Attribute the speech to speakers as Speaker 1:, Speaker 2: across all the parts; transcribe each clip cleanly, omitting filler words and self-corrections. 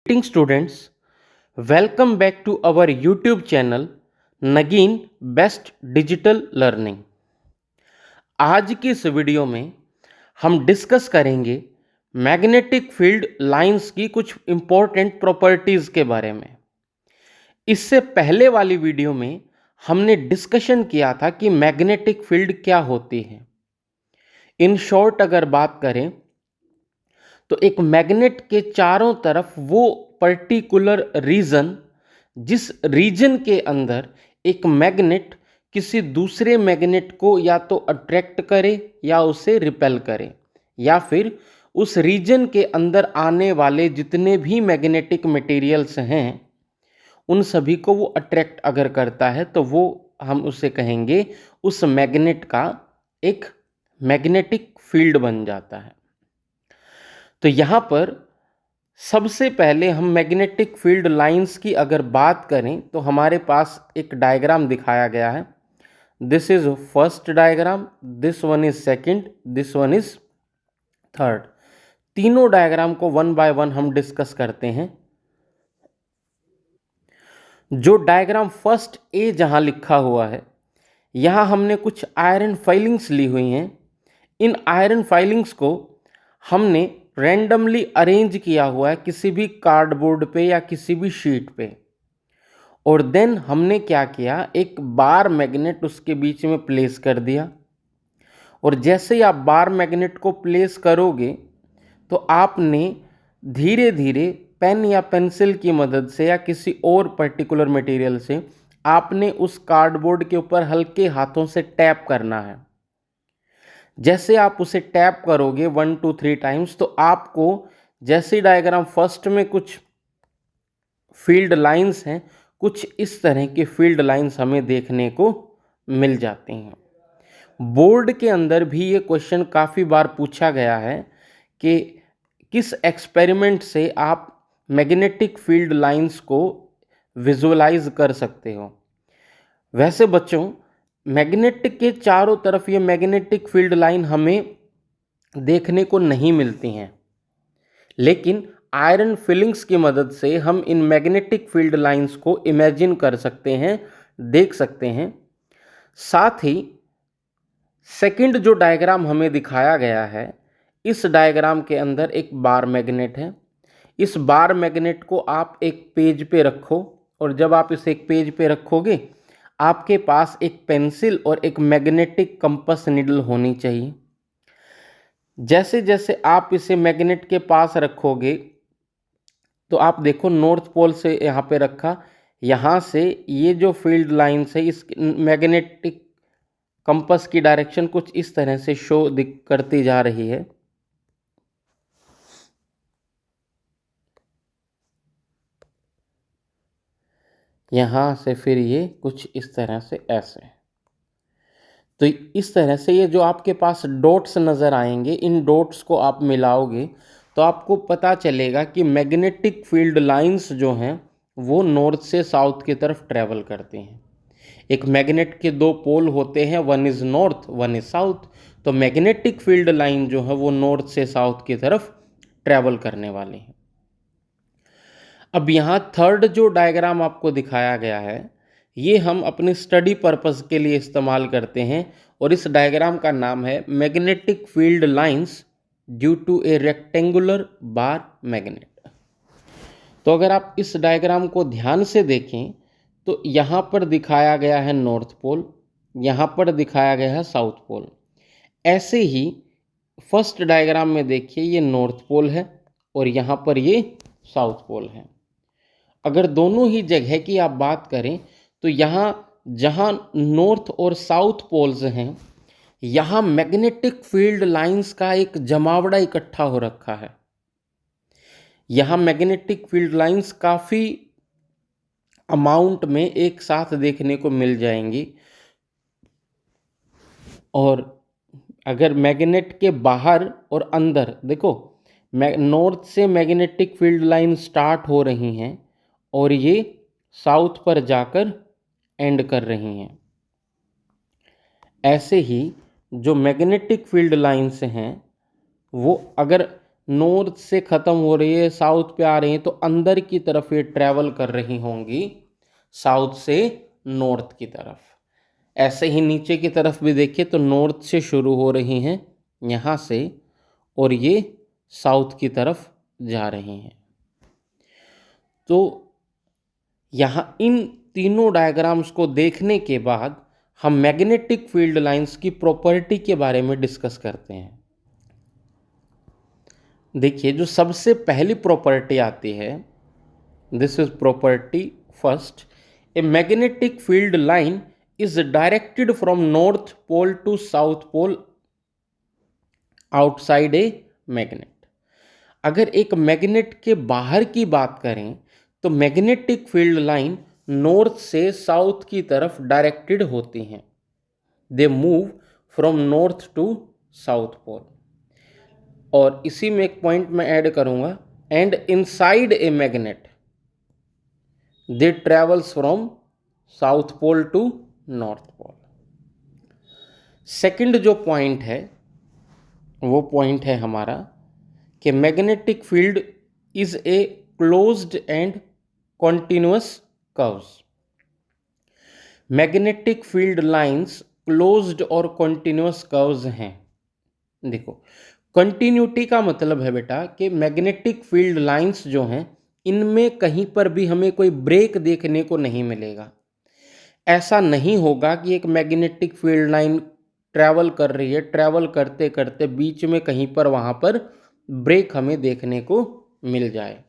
Speaker 1: Greeting students, welcome back to our YouTube channel Nageen best digital learning. आज की इस video में हम डिस्कस करेंगे मैग्नेटिक फील्ड लाइंस की कुछ इंपॉर्टेंट प्रॉपर्टीज के बारे में। इससे पहले वाली वीडियो में हमने डिस्कशन किया था कि मैग्नेटिक फील्ड क्या होती है। इन शॉर्ट अगर बात करें तो एक मैग्नेट के चारों तरफ वो पर्टिकुलर रीजन, जिस रीजन के अंदर एक मैग्नेट किसी दूसरे मैग्नेट को या तो अट्रैक्ट करे या उसे रिपेल करे, या फिर उस रीजन के अंदर आने वाले जितने भी मैग्नेटिक मटेरियल्स हैं उन सभी को वो अट्रैक्ट अगर करता है तो वो हम उसे कहेंगे उस मैग्नेट का एक मैग्नेटिक फील्ड बन जाता है। तो यहाँ पर सबसे पहले हम मैग्नेटिक फील्ड लाइंस की अगर बात करें तो हमारे पास एक डायग्राम दिखाया गया है। This is first diagram, this one is second, this one is third. तीनों डायग्राम को वन बाय वन हम डिस्कस करते हैं। जो डायग्राम फर्स्ट ए जहां लिखा हुआ है, यहां हमने कुछ आयरन फाइलिंग्स ली हुई हैं। इन आयरन फाइलिंग्स को हमने रैंडमली अरेंज किया हुआ है किसी भी कार्डबोर्ड पे या किसी भी शीट पे, और देन हमने क्या किया, एक बार मैग्नेट उसके बीच में प्लेस कर दिया। और जैसे ही आप बार मैग्नेट को प्लेस करोगे तो आपने धीरे धीरे पेन या पेंसिल की मदद से या किसी और पर्टिकुलर मटेरियल से आपने उस कार्डबोर्ड के ऊपर हल्के हाथों से टैप करना है। जैसे आप उसे टैप करोगे 1 2 3 टाइम्स तो आपको जैसे डायग्राम फर्स्ट में कुछ फील्ड लाइंस हैं, कुछ इस तरह के फील्ड लाइंस हमें देखने को मिल जाते हैं। बोर्ड के अंदर भी ये क्वेश्चन काफ़ी बार पूछा गया है कि किस एक्सपेरिमेंट से आप मैग्नेटिक फील्ड लाइंस को विजुअलाइज कर सकते हो। वैसे बच्चों, मैग्नेट के चारों तरफ ये मैग्नेटिक फील्ड लाइन हमें देखने को नहीं मिलती हैं, लेकिन आयरन फिलिंग्स की मदद से हम इन मैग्नेटिक फील्ड लाइंस को इमेजिन कर सकते हैं, देख सकते हैं। साथ ही सेकंड जो डायग्राम हमें दिखाया गया है, इस डायग्राम के अंदर एक बार मैग्नेट है। इस बार मैग्नेट को आप एक पेज पे रखो, और जब आप इसे एक पेज पे रखोगे आपके पास एक पेंसिल और एक मैग्नेटिक कंपास नीडल होनी चाहिए। जैसे जैसे आप इसे मैग्नेट के पास रखोगे तो आप देखो नॉर्थ पोल से यहाँ पे रखा, यहाँ से ये जो फील्ड लाइंस है इस मैग्नेटिक कंपास की डायरेक्शन कुछ इस तरह से शो करती जा रही है। यहाँ से फिर ये कुछ इस तरह से ऐसे, तो इस तरह से ये जो आपके पास डॉट्स नज़र आएंगे, इन डॉट्स को आप मिलाओगे तो आपको पता चलेगा कि मैग्नेटिक फील्ड लाइंस जो हैं वो नॉर्थ से साउथ की तरफ ट्रैवल करती हैं। एक मैग्नेट के दो पोल होते हैं, one is north one is south. तो मैग्नेटिक फील्ड लाइन जो है वो नॉर्थ से साउथ की तरफ ट्रैवल करने वाली है। अब यहाँ थर्ड जो डायग्राम आपको दिखाया गया है, ये हम अपने स्टडी पर्पस के लिए इस्तेमाल करते हैं, और इस डायग्राम का नाम है magnetic field lines due to a rectangular bar magnet. तो अगर आप इस डायग्राम को ध्यान से देखें तो यहाँ पर दिखाया गया है नॉर्थ पोल, यहाँ पर दिखाया गया है साउथ पोल। ऐसे ही फर्स्ट डायग्राम में देखिए, ये नॉर्थ पोल है और यहाँ पर ये साउथ पोल है। अगर दोनों ही जगह की आप बात करें तो यहाँ जहाँ नॉर्थ और साउथ पोल्स हैं, यहाँ मैग्नेटिक फील्ड लाइंस का एक जमावड़ा इकट्ठा हो रखा है। यहाँ मैग्नेटिक फील्ड लाइंस काफ़ी अमाउंट में एक साथ देखने को मिल जाएंगी, और अगर मैग्नेट के बाहर और अंदर देखो, नॉर्थ से मैग्नेटिक फील्ड लाइन स्टार्ट हो रही हैं और ये साउथ पर जाकर एंड कर रही हैं। ऐसे ही जो मैग्नेटिक फील्ड लाइंस हैं वो अगर नॉर्थ से ख़त्म हो रही है, साउथ पे आ रही है, तो अंदर की तरफ ये ट्रैवल कर रही होंगी साउथ से नॉर्थ की तरफ। ऐसे ही नीचे की तरफ भी देखिए तो नॉर्थ से शुरू हो रही हैं यहाँ से, और ये साउथ की तरफ जा रही हैं। तो यहाँ इन तीनों डायग्राम्स को देखने के बाद हम मैग्नेटिक फील्ड लाइंस की प्रॉपर्टी के बारे में डिस्कस करते हैं। देखिए, जो सबसे पहली प्रॉपर्टी आती है, this is property first, a magnetic field line is directed from north pole to south pole outside a magnet. अगर एक मैग्नेट के बाहर की बात करें तो मैग्नेटिक फील्ड लाइन नॉर्थ से साउथ की तरफ डायरेक्टेड होती हैं। They move from north to south pole. और इसी में एक पॉइंट मैं ऐड करूंगा, and inside a magnet they travels from south pole to north pole. Second जो पॉइंट है वो पॉइंट है हमारा कि magnetic field is a closed end continuous curves. Magnetic field lines closed और कॉन्टिन्यूअस कर्व्स हैं। देखो, कंटिन्यूटी का मतलब है बेटा कि मैग्नेटिक फील्ड लाइंस जो हैं इनमें कहीं पर भी हमें कोई ब्रेक देखने को नहीं मिलेगा। ऐसा नहीं होगा कि एक मैग्नेटिक फील्ड लाइन ट्रैवल कर रही है, ट्रैवल करते करते बीच में कहीं पर वहाँ पर ब्रेक हमें देखने को मिल जाए।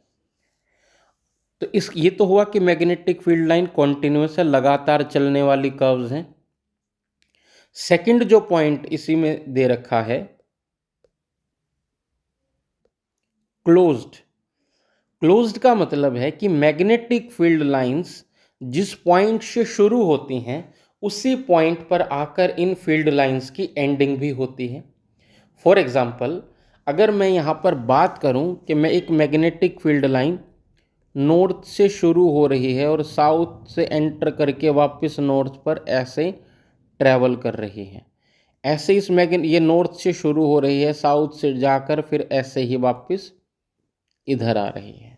Speaker 1: तो ये तो हुआ कि मैग्नेटिक फील्ड लाइन कॉन्टिन्यूअस है, लगातार चलने वाली कर्व्स हैं। सेकंड जो पॉइंट इसी में दे रखा है, क्लोज्ड। क्लोज्ड का मतलब है कि मैग्नेटिक फील्ड लाइंस जिस पॉइंट से शुरू होती हैं उसी पॉइंट पर आकर इन फील्ड लाइंस की एंडिंग भी होती है। फॉर एग्जाम्पल, अगर मैं यहाँ पर बात करूँ कि मैं एक मैग्नेटिक फील्ड लाइन नॉर्थ से शुरू हो रही है और साउथ से एंटर करके वापस नॉर्थ पर ऐसे ट्रैवल कर रही है, ऐसे इस ये नॉर्थ से शुरू हो रही है, साउथ से जाकर फिर ऐसे ही वापस इधर आ रही है।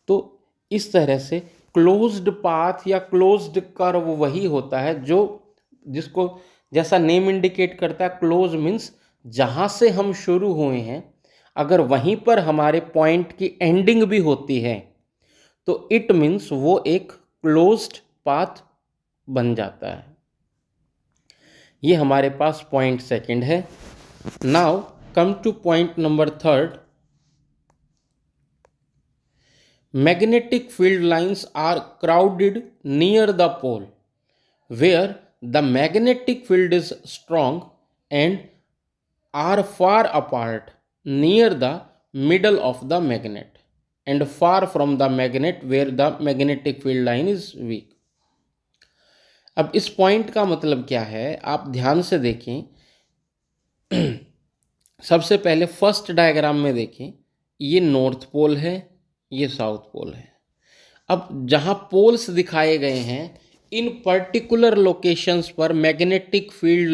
Speaker 1: तो इस तरह से क्लोज्ड पाथ या क्लोज्ड कर्व वही होता है जो जिसको जैसा नेम इंडिकेट करता है, क्लोज मीन्स जहाँ से हम शुरू हुए हैं अगर वहीं पर हमारे पॉइंट की एंडिंग भी होती है तो इट मीन्स वो एक क्लोज्ड पाथ बन जाता है। ये हमारे पास पॉइंट सेकंड है। Now come two point number third. Magnetic field lines are crowded near the pole where the magnetic field is strong and are far apart near the middle of the magnet and far from the magnet where the magnetic field line is weak. अब इस point का मतलब क्या है, आप ध्यान से देखें। सबसे पहले फर्स्ट डायग्राम में देखें, ये नॉर्थ पोल है, ये साउथ पोल है। अब जहाँ पोल्स दिखाए गए हैं इन पर्टिकुलर लोकेशंस पर मैग्नेटिक फील्ड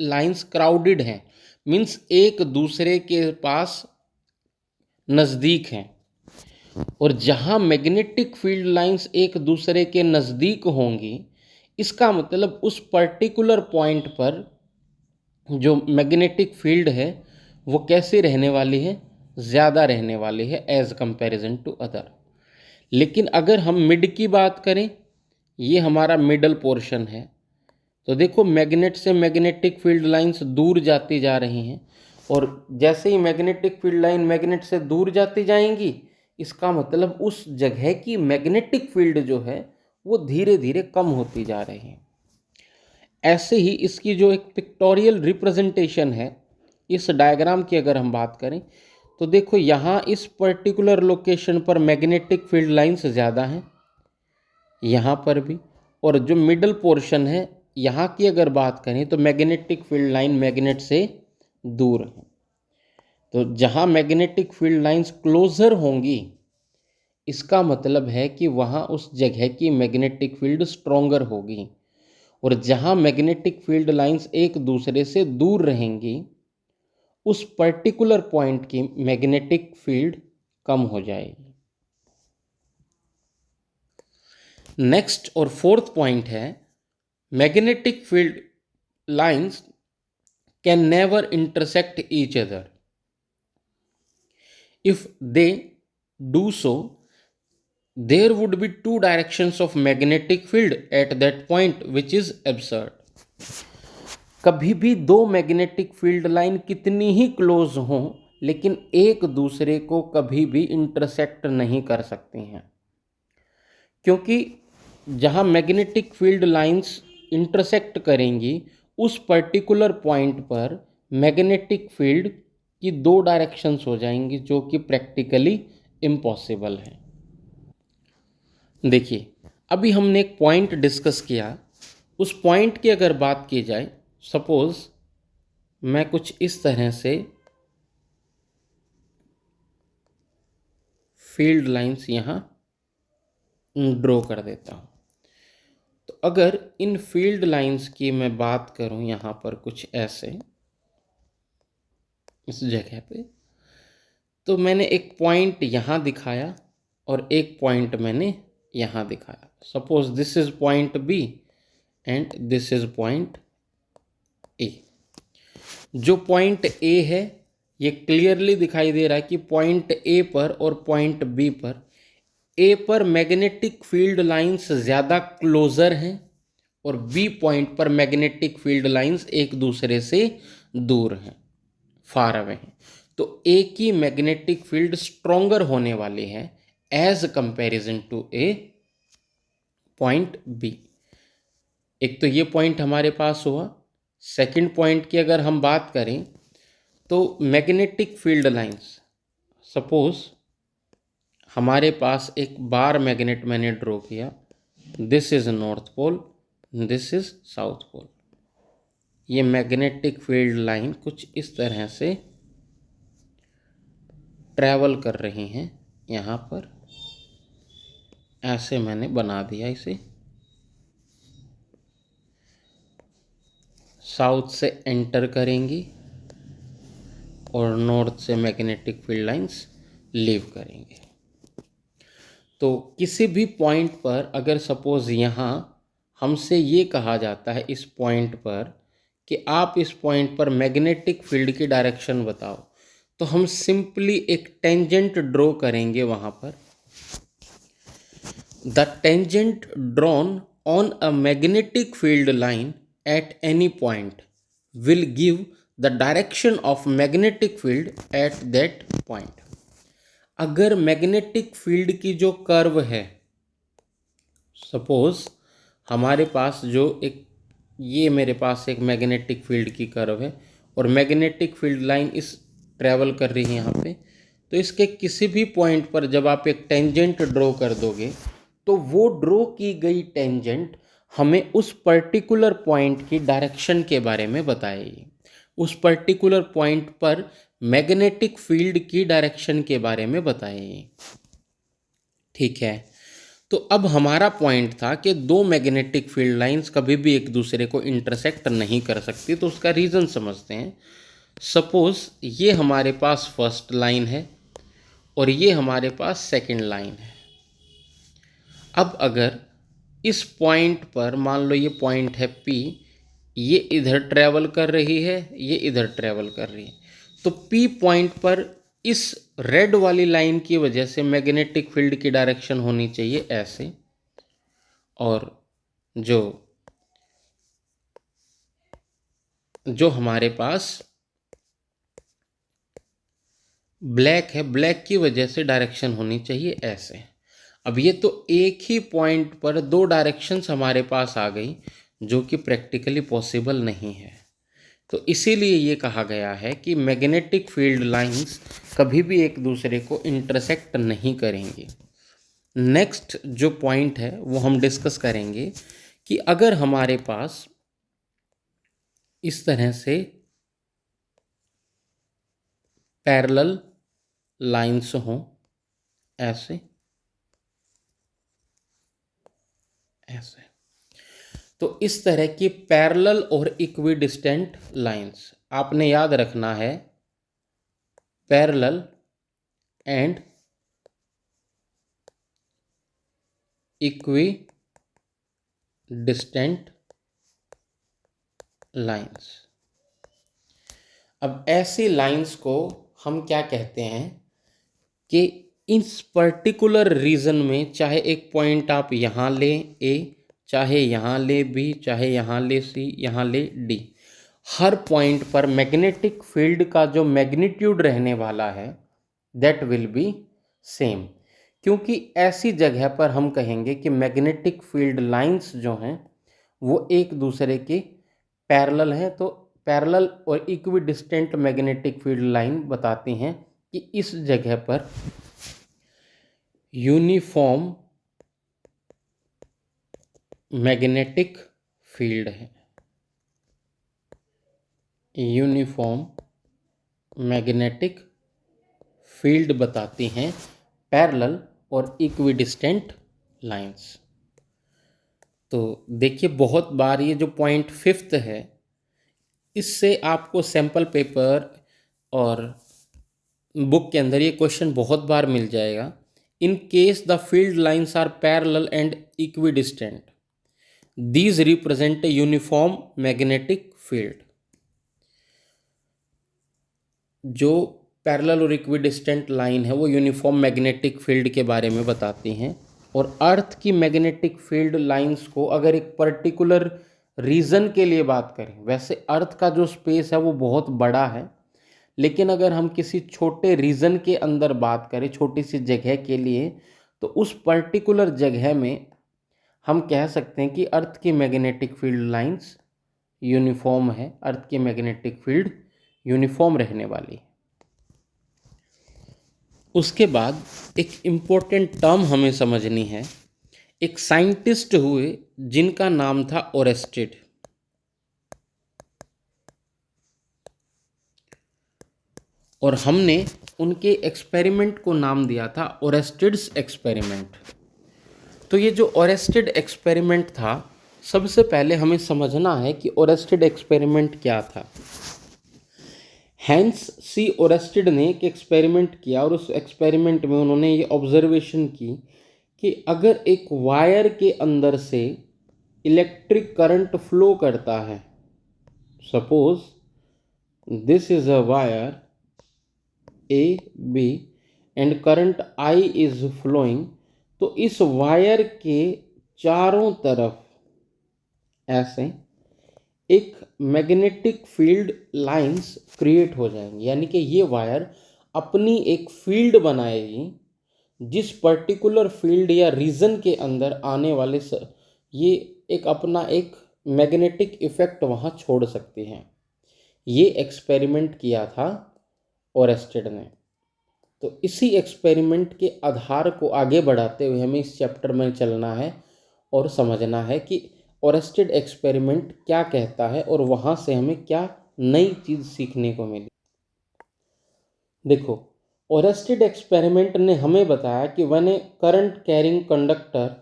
Speaker 1: लाइंस क्राउडेड हैं, मीन्स एक दूसरे के पास नज़दीक हैं। और जहाँ मैग्नेटिक फील्ड लाइंस एक दूसरे के नज़दीक होंगी इसका मतलब उस पर्टिकुलर पॉइंट पर जो मैग्नेटिक फील्ड है वो कैसी रहने वाली है, ज़्यादा रहने वाली है एज कंपैरिजन टू अदर। लेकिन अगर हम मिड की बात करें, ये हमारा मिडल पोर्शन है, तो देखो मैग्नेट से मैग्नेटिक फील्ड लाइंस दूर जाती जा रही हैं और जैसे ही मैग्नेटिक फील्ड लाइन मैग्नेट से दूर जाती जाएंगी इसका मतलब उस जगह की मैग्नेटिक फील्ड जो है वो धीरे धीरे कम होती जा रही है। ऐसे ही इसकी जो एक पिक्टोरियल रिप्रेजेंटेशन है इस डायग्राम की अगर हम बात करें तो देखो यहाँ इस पर्टिकुलर लोकेशन पर मैग्नेटिक फील्ड लाइंस ज़्यादा हैं, यहाँ पर भी, और जो मिडल पोर्शन है यहाँ की अगर बात करें तो मैग्नेटिक फील्ड लाइन मैग्नेट से दूर है। तो जहाँ मैग्नेटिक फील्ड लाइंस क्लोजर होंगी इसका मतलब है कि वहाँ उस जगह की मैग्नेटिक फील्ड स्ट्रोंगर होगी, और जहाँ मैग्नेटिक फील्ड लाइंस एक दूसरे से दूर रहेंगी उस पर्टिकुलर पॉइंट की मैग्नेटिक फील्ड कम हो जाएगी। नेक्स्ट और फोर्थ पॉइंट है, magnetic field lines can never intersect each other. If they do so, there would be two directions of magnetic field at that point, which is absurd। कभी भी दो magnetic field line कितनी ही close हों, लेकिन एक दूसरे को कभी भी इंटरसेक्ट नहीं कर सकती हैं, क्योंकि जहां मैग्नेटिक फील्ड लाइंस इंटरसेक्ट करेंगी उस पर्टिकुलर पॉइंट पर मैग्नेटिक फील्ड की दो डायरेक्शंस हो जाएंगी, जो कि प्रैक्टिकली इम्पॉसिबल है। देखिए, अभी हमने एक पॉइंट डिस्कस किया, उस पॉइंट की अगर बात की जाए, सपोज मैं कुछ इस तरह से फील्ड लाइंस यहाँ ड्रॉ कर देता हूँ। तो अगर इन फील्ड लाइंस की मैं बात करूँ यहाँ पर कुछ ऐसे इस जगह पे, तो मैंने एक पॉइंट यहाँ दिखाया और एक पॉइंट मैंने यहाँ दिखाया। Suppose this is point B and this is point A. जो पॉइंट ए है ये क्लियरली दिखाई दे रहा है कि पॉइंट ए पर और पॉइंट बी पर, ए पर मैग्नेटिक फील्ड लाइंस ज़्यादा क्लोजर हैं और बी पॉइंट पर मैग्नेटिक फील्ड लाइंस एक दूसरे से दूर हैं, फार अवे हैं। तो ए की मैग्नेटिक फील्ड स्ट्रोंगर होने वाली है as comparison to a point B. एक तो ये पॉइंट हमारे पास हुआ। सेकंड पॉइंट की अगर हम बात करें तो मैग्नेटिक फील्ड लाइंस, सपोज हमारे पास एक बार मैग्नेट मैंने ड्रॉ किया, this is north pole, this is south pole. ये मैग्नेटिक फील्ड लाइन कुछ इस तरह से ट्रैवल कर रही हैं यहाँ पर, ऐसे मैंने बना दिया इसे। साउथ से एंटर करेंगी और नॉर्थ से मैग्नेटिक फील्ड लाइंस लीव करेंगे। तो किसी भी पॉइंट पर अगर सपोज यहाँ हमसे ये कहा जाता है इस पॉइंट पर कि आप इस पॉइंट पर मैग्नेटिक फील्ड की डायरेक्शन बताओ, तो हम सिंपली एक टेंजेंट ड्रॉ करेंगे वहाँ पर। The tangent drawn on a magnetic field line at any point will give the direction of magnetic field at that point. अगर मैग्नेटिक फील्ड की जो कर्व है, सपोज हमारे पास जो एक ये मेरे पास एक मैग्नेटिक फील्ड की कर्व है और मैग्नेटिक फील्ड लाइन इस ट्रैवल कर रही है यहाँ पे, तो इसके किसी भी पॉइंट पर जब आप एक टेंजेंट ड्रॉ कर दोगे तो वो ड्रॉ की गई टेंजेंट हमें उस पर्टिकुलर पॉइंट की डायरेक्शन के बारे में बताएगी, उस पर्टिकुलर पॉइंट पर मैग्नेटिक फील्ड की डायरेक्शन के बारे में बताएगी। ठीक है, तो अब हमारा पॉइंट था कि दो मैग्नेटिक फील्ड लाइंस कभी भी एक दूसरे को इंटरसेक्ट नहीं कर सकती। तो उसका रीज़न समझते हैं। सपोज ये हमारे पास फर्स्ट लाइन है और ये हमारे पास सेकंड लाइन है। अब अगर इस पॉइंट पर मान लो ये पॉइंट है P, ये इधर ट्रैवल कर रही है, ये इधर ट्रैवल कर रही है, तो P पॉइंट पर इस रेड वाली लाइन की वजह से मैग्नेटिक फील्ड की डायरेक्शन होनी चाहिए ऐसे, और जो हमारे पास ब्लैक है, ब्लैक की वजह से डायरेक्शन होनी चाहिए ऐसे। अब ये तो एक ही पॉइंट पर दो डायरेक्शंस हमारे पास आ गई, जो कि प्रैक्टिकली पॉसिबल नहीं है। तो इसीलिए ये कहा गया है कि मैग्नेटिक फील्ड लाइंस कभी भी एक दूसरे को इंटरसेक्ट नहीं करेंगी। नेक्स्ट जो पॉइंट है वो हम डिस्कस करेंगे कि अगर हमारे पास इस तरह से पैरेलल लाइंस हों, ऐसे ऐसे, तो इस तरह की पैरेलल और इक्विडिस्टेंट लाइंस आपने याद रखना है parallel and equi distant lines. अब ऐसी लाइंस को हम क्या कहते हैं कि इस पर्टिकुलर रीजन में, चाहे एक पॉइंट आप यहाँ ले ए, चाहे यहाँ ले बी, चाहे यहाँ ले सी, यहाँ ले डी, हर पॉइंट पर मैग्नेटिक फील्ड का जो मैग्नीट्यूड रहने वाला है दैट विल बी सेम। क्योंकि ऐसी जगह पर हम कहेंगे कि मैग्नेटिक फील्ड लाइंस जो हैं वो एक दूसरे के पैरेलल हैं, तो पैरेलल और इक्विडिस्टेंट मैग्नेटिक फील्ड लाइन बताती हैं कि इस जगह पर यूनिफॉर्म मैग्नेटिक फील्ड है। यूनिफॉर्म मैग्नेटिक फील्ड बताती हैं पैरेलल और इक्विडिस्टेंट लाइंस। तो देखिए, बहुत बार ये जो पॉइंट 5 है, इससे आपको सैम्पल पेपर और बुक के अंदर ये क्वेश्चन बहुत बार मिल जाएगा। In case the field lines are parallel and equidistant, these represent a uniform magnetic field. जो पैरेलल और इक्विडिस्टेंट लाइन है वो यूनिफॉर्म मैग्नेटिक फील्ड के बारे में बताती हैं। और अर्थ की मैग्नेटिक फील्ड लाइंस को अगर एक पर्टिकुलर रीजन के लिए बात करें, वैसे अर्थ का जो स्पेस है वो बहुत बड़ा है, लेकिन अगर हम किसी छोटे रीजन के अंदर बात करें, छोटी सी जगह के लिए, तो उस पर्टिकुलर जगह में हम कह सकते हैं कि अर्थ की मैग्नेटिक फील्ड लाइंस यूनिफॉर्म है, अर्थ की मैग्नेटिक फील्ड यूनिफॉर्म रहने वाली। उसके बाद एक इम्पोर्टेंट टर्म हमें समझनी है। एक साइंटिस्ट हुए जिनका नाम था ओरेस्टेड, और हमने उनके एक्सपेरिमेंट को नाम दिया था ओरेस्टेड्स एक्सपेरिमेंट। तो ये जो ओरेस्टेड एक्सपेरिमेंट था, सबसे पहले हमें समझना है कि ओरेस्टेड एक्सपेरिमेंट क्या था। हैंस सी ओरेस्टेड ने एक एक्सपेरिमेंट किया और उस एक्सपेरिमेंट में उन्होंने ये ऑब्जर्वेशन की कि अगर एक वायर के अंदर से इलेक्ट्रिक करंट फ्लो करता है, suppose this is a wire A B and current I is flowing, तो इस वायर के चारों तरफ ऐसे एक मैग्नेटिक फील्ड लाइंस क्रिएट हो जाएंगी। यानी कि ये वायर अपनी एक फील्ड बनाएगी, जिस पर्टिकुलर फील्ड या रीजन के अंदर आने वाले ये एक अपना एक मैग्नेटिक इफेक्ट वहाँ छोड़ सकती हैं। ये एक्सपेरिमेंट किया था ओरेस्टेड ने। तो इसी एक्सपेरिमेंट के आधार को आगे बढ़ाते हुए हमें इस चैप्टर में चलना है और समझना है कि ओरेस्टेड एक्सपेरिमेंट क्या कहता है और वहाँ से हमें क्या नई चीज़ सीखने को मिली। देखो, ओरेस्टेड एक्सपेरिमेंट ने हमें बताया कि when a current carrying conductor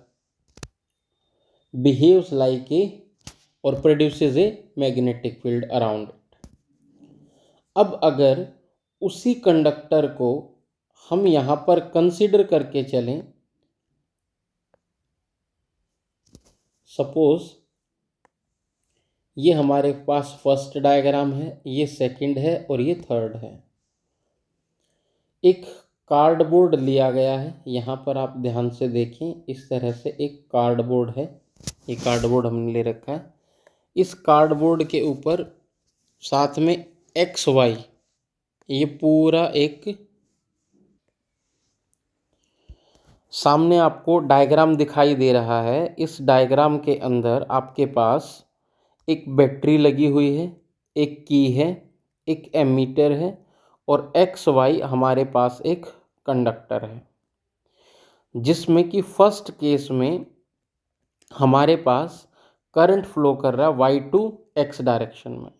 Speaker 1: behaves like a और produces a magnetic field around it. अब अगर उसी कंडक्टर को हम यहाँ पर कंसीडर करके चलें, सपोज ये हमारे पास फर्स्ट डायग्राम है, ये सेकंड है और ये थर्ड है। एक कार्डबोर्ड लिया गया है, यहाँ पर आप ध्यान से देखें, इस तरह से एक कार्डबोर्ड है, ये कार्डबोर्ड हमने ले रखा है। इस कार्डबोर्ड के ऊपर साथ में एक्स वाई, ये पूरा एक सामने आपको डायग्राम दिखाई दे रहा है। इस डायग्राम के अंदर आपके पास एक बैटरी लगी हुई है, एक की है, एक एमीटर है और एक्स वाई हमारे पास एक कंडक्टर है, जिसमें कि फर्स्ट केस में हमारे पास करंट फ्लो कर रहा है वाई टू एक्स डायरेक्शन में।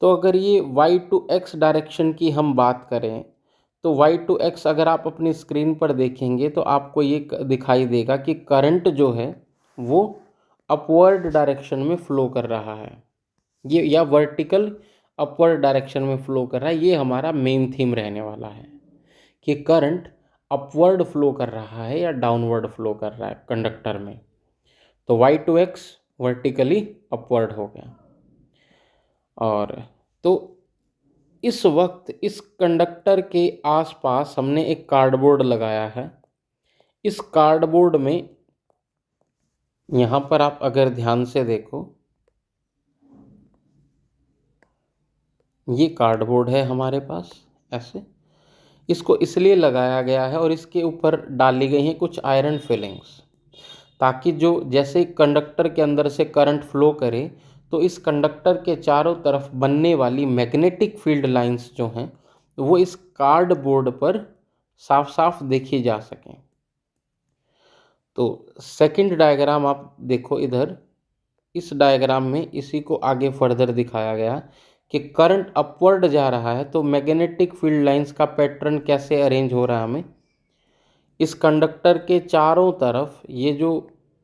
Speaker 1: तो अगर ये वाई टू एक्स डायरेक्शन की हम बात करें, तो वाई टू एक्स अगर आप अपनी स्क्रीन पर देखेंगे तो आपको ये दिखाई देगा कि करंट जो है वो अपवर्ड डायरेक्शन में फ्लो कर रहा है, ये या वर्टिकल अपवर्ड डायरेक्शन में फ्लो कर रहा है। ये हमारा मेन थीम रहने वाला है कि करंट अपवर्ड फ्लो कर रहा है या डाउनवर्ड फ्लो कर रहा है कंडक्टर में। तो y2x वर्टिकली अपवर्ड हो गया। और तो इस वक्त इस कंडक्टर के आसपास हमने एक कार्डबोर्ड लगाया है। इस कार्डबोर्ड में यहाँ पर आप अगर ध्यान से देखो, ये कार्डबोर्ड है हमारे पास ऐसे। इसको इसलिए लगाया गया है और इसके ऊपर डाली गई हैं कुछ आयरन फिलिंग्स, ताकि जो जैसे कंडक्टर के अंदर से करंट फ्लो करे तो इस कंडक्टर के चारों तरफ बनने वाली मैग्नेटिक फील्ड लाइंस जो हैं वो इस कार्डबोर्ड पर साफ साफ देखी जा सकें। तो सेकंड डायग्राम आप देखो इधर, इस डायग्राम में इसी को आगे फर्दर दिखाया गया कि करंट अपवर्ड जा रहा है तो मैग्नेटिक फील्ड लाइंस का पैटर्न कैसे अरेंज हो रहा है। हमें इस कंडक्टर के चारों तरफ ये जो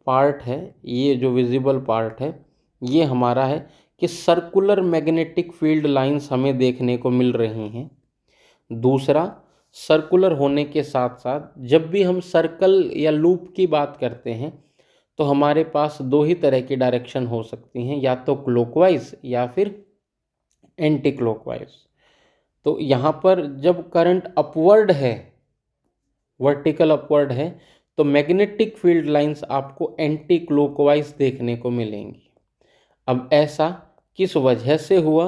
Speaker 1: पार्ट है, ये जो विजिबल पार्ट है, ये हमारा है कि सर्कुलर मैग्नेटिक फील्ड लाइंस हमें देखने को मिल रही हैं। दूसरा, सर्कुलर होने के साथ साथ जब भी हम सर्कल या लूप की बात करते हैं तो हमारे पास दो ही तरह की डायरेक्शन हो सकती हैं, या तो क्लॉकवाइज या फिर एंटी क्लॉकवाइज। तो यहाँ पर जब करंट अपवर्ड है, वर्टिकल अपवर्ड है, तो मैग्नेटिक फील्ड लाइंस आपको एंटी क्लॉकवाइज देखने को मिलेंगी। अब ऐसा किस वजह से हुआ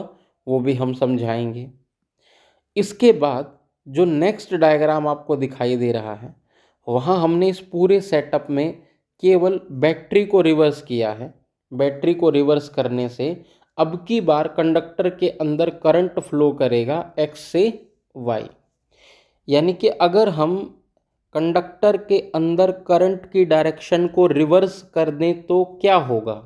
Speaker 1: वो भी हम समझाएंगे। इसके बाद जो नेक्स्ट डायग्राम आपको दिखाई दे रहा है, वहाँ हमने इस पूरे सेटअप में केवल बैटरी को रिवर्स किया है। बैटरी को रिवर्स करने से अब की बार कंडक्टर के अंदर करंट फ्लो करेगा x से y। यानी कि अगर हम कंडक्टर के अंदर करंट की डायरेक्शन को रिवर्स कर दें तो क्या होगा।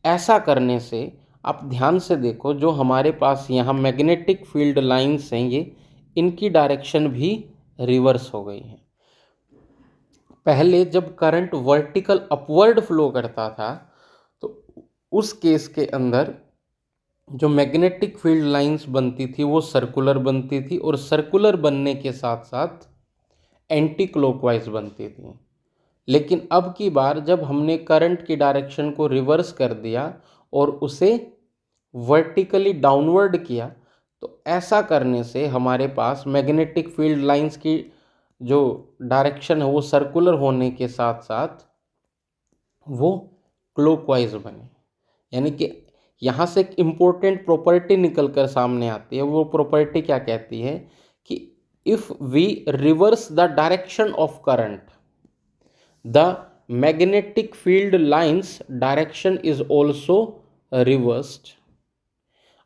Speaker 1: ऐसा करने से आप ध्यान से देखो, जो हमारे पास यहाँ मैग्नेटिक फील्ड लाइंस हैं, ये इनकी डायरेक्शन भी रिवर्स हो गई है। पहले जब करंट वर्टिकल अपवर्ड फ्लो करता था तो उस केस के अंदर जो मैग्नेटिक फील्ड लाइंस बनती थी वो सर्कुलर बनती थी, और सर्कुलर बनने के साथ साथ एंटी क्लॉकवाइज बनती थी। लेकिन अब की बार जब हमने करंट की डायरेक्शन को रिवर्स कर दिया और उसे वर्टिकली डाउनवर्ड किया, तो ऐसा करने से हमारे पास मैग्नेटिक फील्ड लाइंस की जो डायरेक्शन है वो सर्कुलर होने के साथ साथ वो क्लॉकवाइज बने। यानी कि यहाँ से एक इम्पोर्टेंट प्रॉपर्टी निकल कर सामने आती है। वो प्रॉपर्टी क्या कहती है कि if we reverse the direction of current, the magnetic field lines direction is also reversed.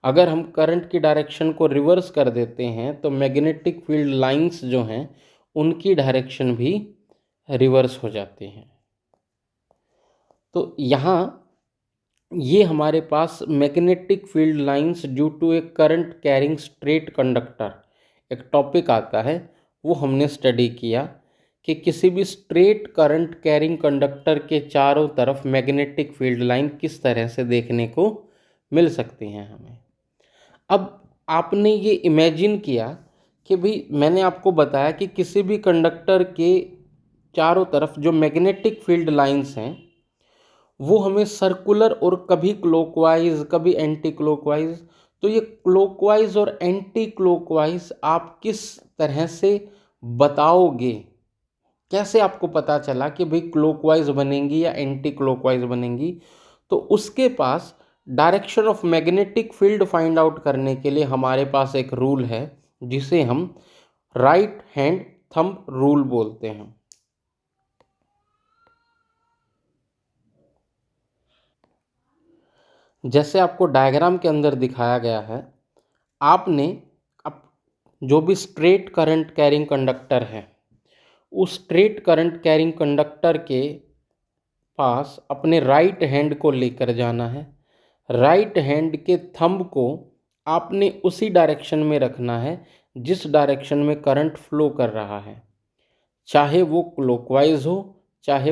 Speaker 1: अगर हम करंट की डायरेक्शन को रिवर्स कर देते हैं तो मैग्नेटिक फील्ड लाइंस जो हैं उनकी डायरेक्शन भी रिवर्स हो जाती हैं। तो यहाँ ये हमारे पास magnetic field lines due to a current carrying straight conductor एक टॉपिक आता है, वो हमने स्टडी किया कि किसी भी स्ट्रेट करंट कैरिंग कंडक्टर के चारों तरफ मैग्नेटिक फील्ड लाइन किस तरह से देखने को मिल सकती हैं हमें। अब आपने ये इमेजिन किया कि भाई मैंने आपको बताया कि किसी भी कंडक्टर के चारों तरफ जो मैग्नेटिक फील्ड लाइंस हैं वो हमें सर्कुलर और कभी क्लॉकवाइज कभी एंटी क्लॉकवाइज। तो ये क्लॉकवाइज और एंटी क्लॉकवाइज आप किस तरह से बताओगे, कैसे आपको पता चला कि भाई क्लॉकवाइज बनेंगी या एंटी क्लॉकवाइज बनेंगी। तो उसके पास direction of magnetic field find out करने के लिए हमारे पास एक रूल है जिसे हम राइट हैंड थंब रूल बोलते हैं। जैसे आपको डायग्राम के अंदर दिखाया गया है, आपने अब जो भी स्ट्रेट करंट कैरिंग कंडक्टर है उस स्ट्रेट करंट कैरिंग कंडक्टर के पास अपने राइट हैंड को लेकर जाना है। राइट हैंड के थंब को आपने उसी डायरेक्शन में रखना है जिस डायरेक्शन में करंट फ्लो कर रहा है, चाहे वो क्लॉकवाइज हो, चाहे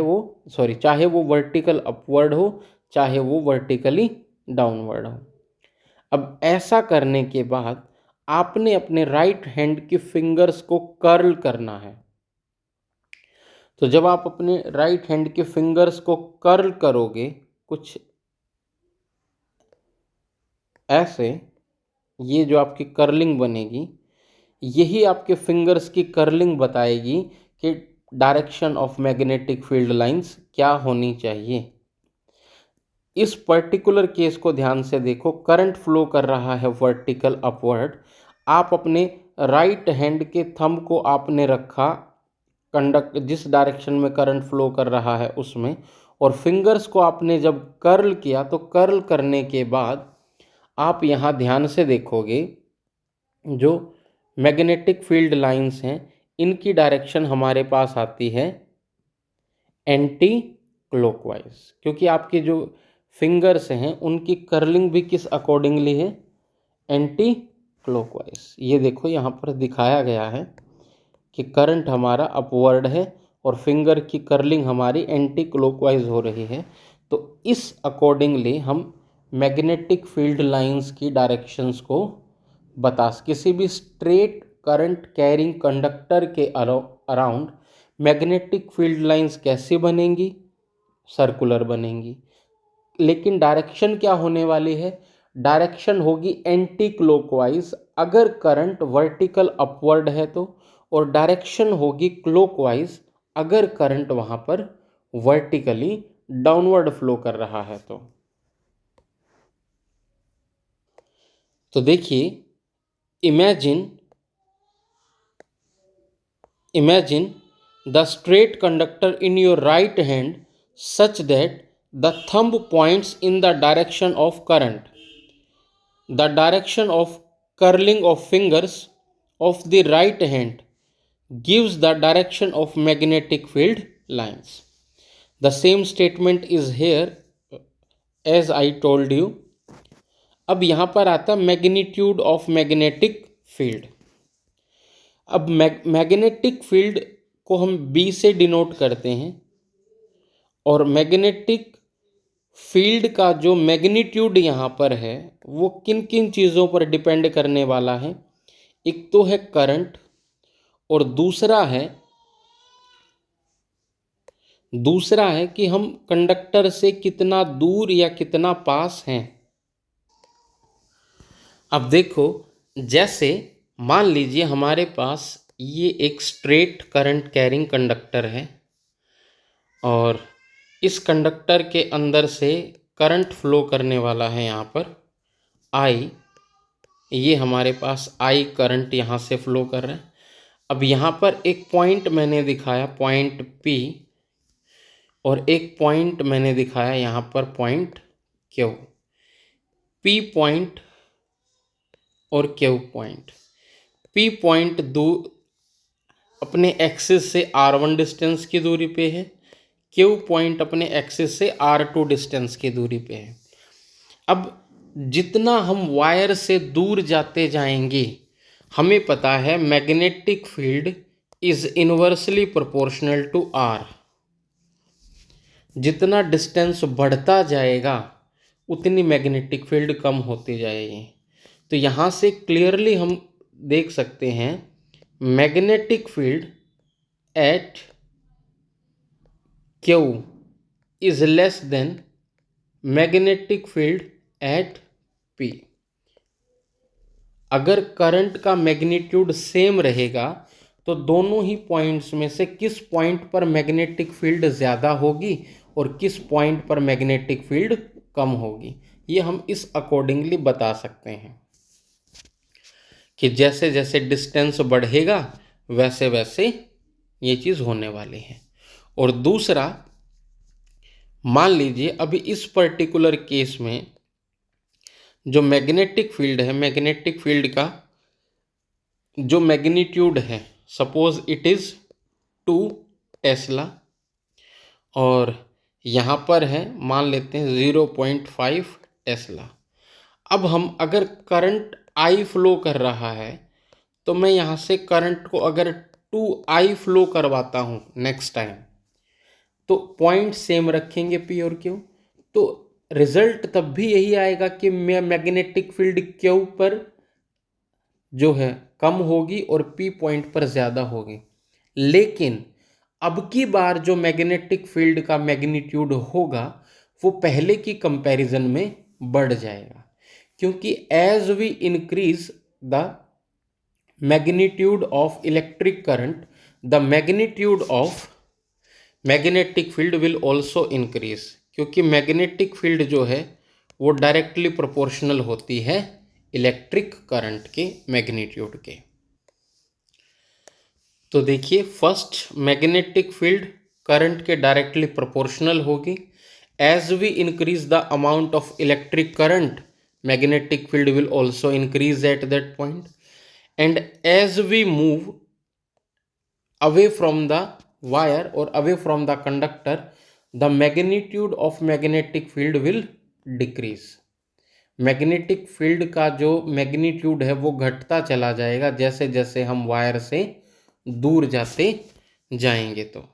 Speaker 1: वो वर्टिकल अपवर्ड हो, चाहे वो वर्टिकली डाउनवर्ड हो। अब ऐसा करने के बाद आपने अपने राइट हैंड की फिंगर्स को कर्ल करना है। तो जब आप अपने राइट हैंड के फिंगर्स को कर्ल करोगे कुछ ऐसे, ये जो आपकी कर्लिंग बनेगी, यही आपके फिंगर्स की कर्लिंग बताएगी कि direction of magnetic field lines क्या होनी चाहिए। इस पर्टिकुलर केस को ध्यान से देखो, करंट फ्लो कर रहा है वर्टिकल अपवर्ड। आप अपने राइट हैंड के थंब को आपने रखा कंडक्ट जिस डायरेक्शन में करंट फ्लो कर रहा है उसमें, और फिंगर्स को आपने जब कर्ल किया तो कर्ल करने के बाद आप यहाँ ध्यान से देखोगे जो मैग्नेटिक फील्ड लाइंस हैं इनकी डायरेक्शन हमारे पास आती है एंटी क्लॉकवाइज, क्योंकि आपके जो फिंगर्स हैं उनकी कर्लिंग भी किस अकॉर्डिंगली है, एंटी क्लॉकवाइज। ये देखो यहाँ पर दिखाया गया है कि करंट हमारा अपवर्ड है और फिंगर की कर्लिंग हमारी एंटी क्लॉकवाइज हो रही है। तो इस अकॉर्डिंगली हम मैग्नेटिक फील्ड लाइंस की डायरेक्शंस को किसी भी स्ट्रेट करंट कैरिंग कंडक्टर के अराउंड मैग्नेटिक फील्ड लाइंस कैसी बनेंगी, सर्कुलर बनेंगी। लेकिन डायरेक्शन क्या होने वाली है, डायरेक्शन होगी एंटी क्लॉकवाइज अगर करंट वर्टिकल अपवर्ड है तो, और डायरेक्शन होगी क्लॉकवाइज अगर करंट वहाँ पर वर्टिकली डाउनवर्ड फ्लो कर रहा है तो देखिए, imagine the straight conductor in your right hand such that the thumb points in the direction of current. The direction of curling of fingers of the right hand gives the direction of magnetic field lines. The same statement is here as I told you. अब यहाँ पर आता magnitude of magnetic field. अब magnetic field को हम B से denote करते हैं, और मैग्नेटिक फील्ड का जो मैग्नीट्यूड यहाँ पर है वो किन किन चीज़ों पर डिपेंड करने वाला है। एक तो है करंट, और दूसरा है कि हम कंडक्टर से कितना दूर या कितना पास हैं। अब देखो, जैसे मान लीजिए हमारे पास ये एक स्ट्रेट करंट कैरिंग कंडक्टर है, और इस कंडक्टर के अंदर से करंट फ्लो करने वाला है यहाँ पर I। ये हमारे पास I करंट यहाँ से फ्लो कर रहा है। अब यहाँ पर एक पॉइंट मैंने दिखाया, पॉइंट P, और एक पॉइंट मैंने दिखाया यहाँ पर पॉइंट Q। P पॉइंट और Q पॉइंट। P पॉइंट अपने एक्सिस से R1 डिस्टेंस की दूरी पे है, Q पॉइंट अपने एक्सिस से R2 डिस्टेंस की दूरी पे है। अब जितना हम वायर से दूर जाते जाएंगे, हमें पता है magnetic field is inversely proportional to R। जितना डिस्टेंस बढ़ता जाएगा उतनी मैग्नेटिक फील्ड कम होती जाएगी। तो यहाँ से क्लियरली हम देख सकते हैं magnetic field at Q is less than magnetic field at P। अगर करंट का मैग्नीट्यूड सेम रहेगा तो दोनों ही पॉइंट्स में से किस पॉइंट पर मैग्नेटिक फील्ड ज़्यादा होगी और किस पॉइंट पर मैग्नेटिक फील्ड कम होगी, ये हम इस अकॉर्डिंगली बता सकते हैं कि जैसे जैसे डिस्टेंस बढ़ेगा वैसे वैसे ये चीज़ होने वाली है। और दूसरा, मान लीजिए अभी इस पर्टिकुलर केस में जो मैग्नेटिक फील्ड है, मैग्नेटिक फील्ड का जो मैग्नीट्यूड है, सपोज इट इज़ 2 टेस्ला, और यहाँ पर है मान लेते हैं 0.5 टेस्ला। अब हम अगर करंट I फ्लो कर रहा है तो मैं यहाँ से करंट को अगर 2I फ्लो करवाता हूँ नेक्स्ट टाइम, तो पॉइंट सेम रखेंगे P और Q। तो रिजल्ट तब भी यही आएगा कि मैग्नेटिक फील्ड क्यू पर जो है कम होगी और पी पॉइंट पर ज़्यादा होगी। लेकिन अब की बार जो मैग्नेटिक फील्ड का मैग्नीट्यूड होगा वो पहले की कंपैरिजन में बढ़ जाएगा, क्योंकि as we increase the magnitude of electric current the magnitude of magnetic field will also increase, क्योंकि मैग्नेटिक फील्ड जो है वो डायरेक्टली प्रोपोर्शनल होती है इलेक्ट्रिक करंट के मैग्नीट्यूड के। तो देखिए, फर्स्ट मैग्नेटिक फील्ड करंट के डायरेक्टली प्रोपोर्शनल होगी। As we increase the amount of electric current magnetic field will also increase at that point, and as we move away from the wire or away from the conductor the magnitude of magnetic field will decrease। Magnetic field का जो magnitude है वो घटता चला जाएगा जैसे जैसे हम वायर से दूर जाते जाएंगे। तो